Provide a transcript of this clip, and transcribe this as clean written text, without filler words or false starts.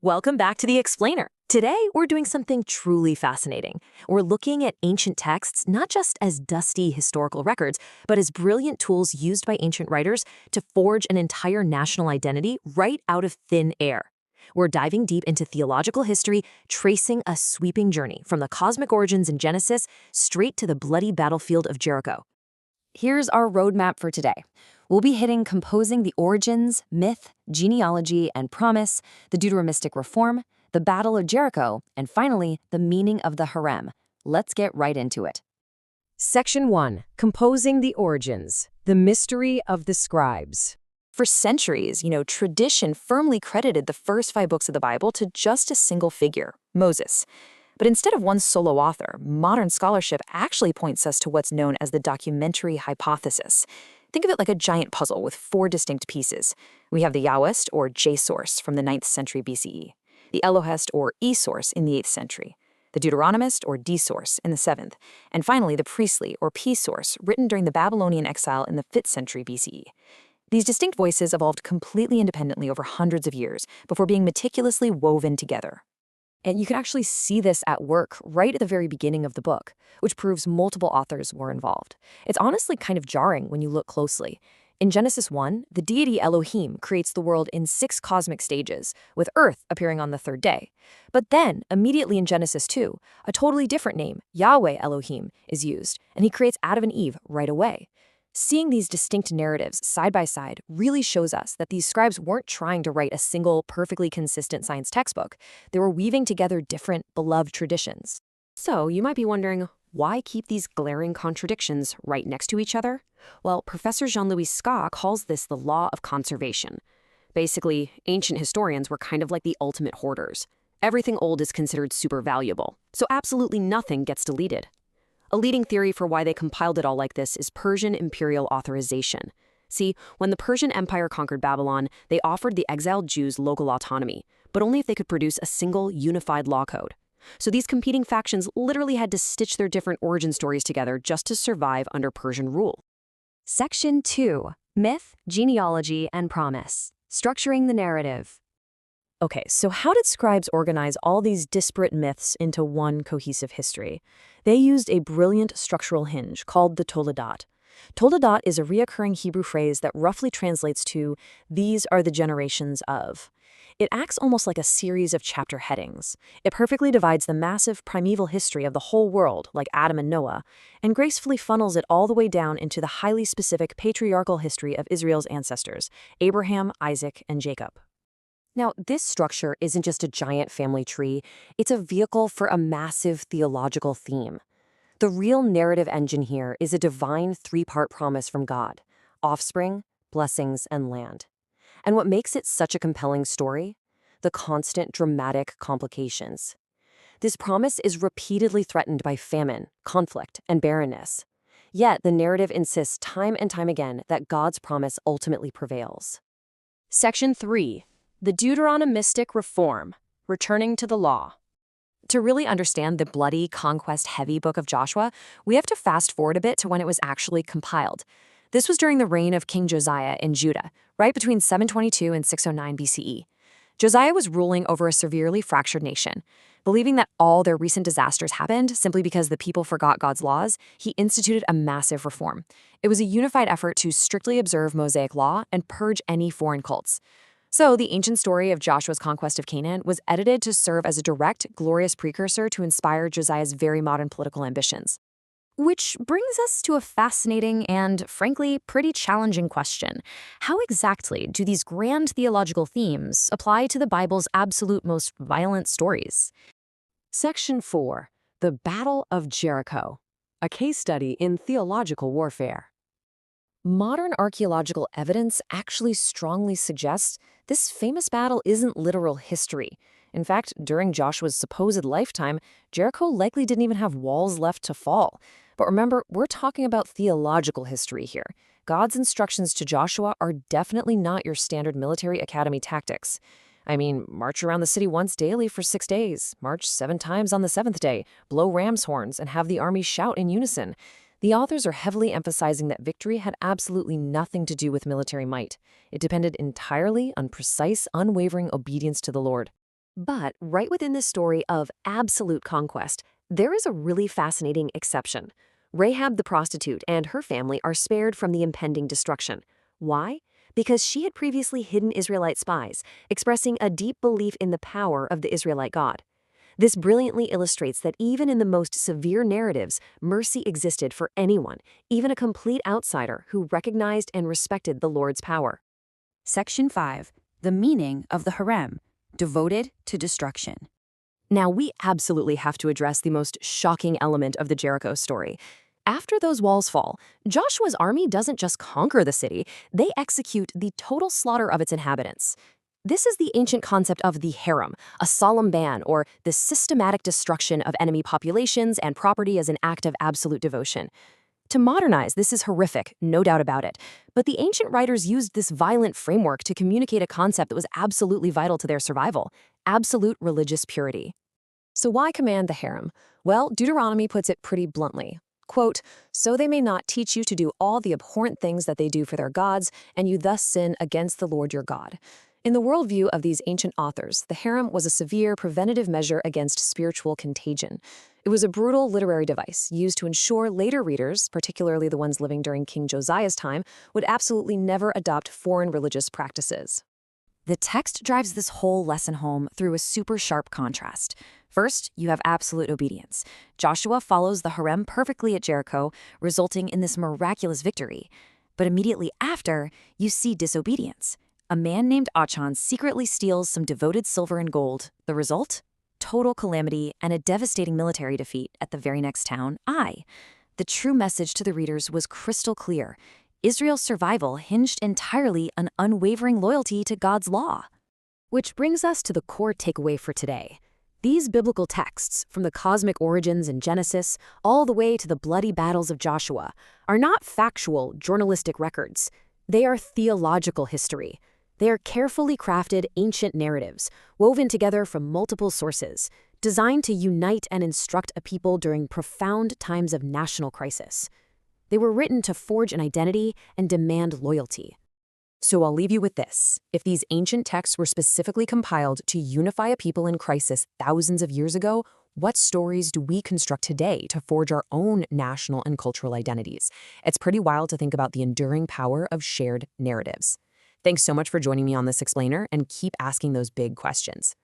Welcome back to The Explainer. Today, we're doing something truly fascinating. We're looking at ancient texts not just as dusty historical records, but as brilliant tools used by ancient writers to forge an entire national identity right out of thin air. We're diving deep into theological history, tracing a sweeping journey from the cosmic origins in Genesis straight to the bloody battlefield of Jericho. Here's our roadmap for today. We'll be hitting composing the origins, myth, genealogy, and promise, the Deuteromistic reform, the Battle of Jericho, and finally, the meaning of the harem. Let's get right into it. Section 1. Composing the origins, the mystery of the scribes. For centuries, tradition firmly credited the first 5 books of the Bible to just a single figure, Moses. But instead of one solo author, modern scholarship actually points us to what's known as the documentary hypothesis. Think of it like a giant puzzle with 4 distinct pieces. We have the Yahwist, or J source, from the 9th century BCE, the Elohist, or E source, in the 8th century, the Deuteronomist, or D source, in the 7th, and finally the priestly, or P source, written during the Babylonian exile in the 5th century BCE. These distinct voices evolved completely independently over hundreds of years before being meticulously woven together. And you can actually see this at work right at the very beginning of the book, which proves multiple authors were involved. It's honestly kind of jarring when you look closely. In Genesis 1, the deity Elohim creates the world in 6 cosmic stages, with Earth appearing on the 3rd day. But then, immediately in Genesis 2, a totally different name, Yahweh Elohim, is used, and he creates Adam and Eve right away. Seeing these distinct narratives side by side really shows us that these scribes weren't trying to write a single, perfectly consistent science textbook. They were weaving together different, beloved traditions. So you might be wondering, why keep these glaring contradictions right next to each other? Well, Professor Jean-Louis Scott calls this the law of conservation. Basically, ancient historians were kind of like the ultimate hoarders. Everything old is considered super valuable, so absolutely nothing gets deleted. A leading theory for why they compiled it all like this is Persian imperial authorization. See, when the Persian Empire conquered Babylon, they offered the exiled Jews local autonomy, but only if they could produce a single, unified law code. So these competing factions literally had to stitch their different origin stories together just to survive under Persian rule. Section 2. Myth, genealogy, and promise. Structuring the narrative. Okay, so how did scribes organize all these disparate myths into one cohesive history? They used a brilliant structural hinge called the Toledot. Toledot is a reoccurring Hebrew phrase that roughly translates to, "These are the generations of." It acts almost like a series of chapter headings. It perfectly divides the massive primeval history of the whole world, like Adam and Noah, and gracefully funnels it all the way down into the highly specific patriarchal history of Israel's ancestors, Abraham, Isaac, and Jacob. Now, this structure isn't just a giant family tree, it's a vehicle for a massive theological theme. The real narrative engine here is a divine 3-part promise from God: offspring, blessings, and land. And what makes it such a compelling story? The constant dramatic complications. This promise is repeatedly threatened by famine, conflict, and barrenness. Yet the narrative insists time and time again that God's promise ultimately prevails. Section 3. The Deuteronomistic reform. Returning to the law. To really understand the bloody, conquest-heavy book of Joshua, we have to fast forward a bit to when it was actually compiled. This was during the reign of King Josiah in Judah, right between 722 and 609 BCE. Josiah was ruling over a severely fractured nation. Believing that all their recent disasters happened simply because the people forgot God's laws, he instituted a massive reform. It was a unified effort to strictly observe Mosaic law and purge any foreign cults. So the ancient story of Joshua's conquest of Canaan was edited to serve as a direct, glorious precursor to inspire Josiah's very modern political ambitions. Which brings us to a fascinating and, frankly, pretty challenging question. How exactly do these grand theological themes apply to the Bible's absolute most violent stories? Section 4. The Battle of Jericho. A case study in theological warfare. Modern archaeological evidence actually strongly suggests this famous battle isn't literal history. In fact, during Joshua's supposed lifetime, Jericho likely didn't even have walls left to fall. But remember, we're talking about theological history here. God's instructions to Joshua are definitely not your standard military academy tactics. I mean, march around the city once daily for 6 days, march 7 times on the 7th day, blow ram's horns, and have the army shout in unison. The authors are heavily emphasizing that victory had absolutely nothing to do with military might. It depended entirely on precise, unwavering obedience to the Lord. But right within this story of absolute conquest, there is a really fascinating exception. Rahab the prostitute and her family are spared from the impending destruction. Why? Because she had previously hidden Israelite spies, expressing a deep belief in the power of the Israelite God. This brilliantly illustrates that even in the most severe narratives, mercy existed for anyone, even a complete outsider who recognized and respected the Lord's power. Section 5. The meaning of the harem, devoted to destruction. Now, we absolutely have to address the most shocking element of the Jericho story. After those walls fall, Joshua's army doesn't just conquer the city, they execute the total slaughter of its inhabitants. This is the ancient concept of the harem, a solemn ban or the systematic destruction of enemy populations and property as an act of absolute devotion. To modernize, this is horrific, no doubt about it. But the ancient writers used this violent framework to communicate a concept that was absolutely vital to their survival: absolute religious purity. So why command the harem? Well, Deuteronomy puts it pretty bluntly. Quote, "So they may not teach you to do all the abhorrent things that they do for their gods, and you thus sin against the Lord your God." In the worldview of these ancient authors, the harem was a severe preventative measure against spiritual contagion. It was a brutal literary device used to ensure later readers, particularly the ones living during King Josiah's time, would absolutely never adopt foreign religious practices. The text drives this whole lesson home through a super sharp contrast. First, you have absolute obedience. Joshua follows the harem perfectly at Jericho, resulting in this miraculous victory. But immediately after, you see disobedience. A man named Achan secretly steals some devoted silver and gold. The result? Total calamity and a devastating military defeat at the very next town, Ai. The true message to the readers was crystal clear. Israel's survival hinged entirely on unwavering loyalty to God's law. Which brings us to the core takeaway for today. These biblical texts, from the cosmic origins in Genesis all the way to the bloody battles of Joshua, are not factual, journalistic records. They are theological history. They are carefully crafted ancient narratives, woven together from multiple sources, designed to unite and instruct a people during profound times of national crisis. They were written to forge an identity and demand loyalty. So I'll leave you with this. If these ancient texts were specifically compiled to unify a people in crisis thousands of years ago, what stories do we construct today to forge our own national and cultural identities? It's pretty wild to think about the enduring power of shared narratives. Thanks so much for joining me on this explainer, and keep asking those big questions.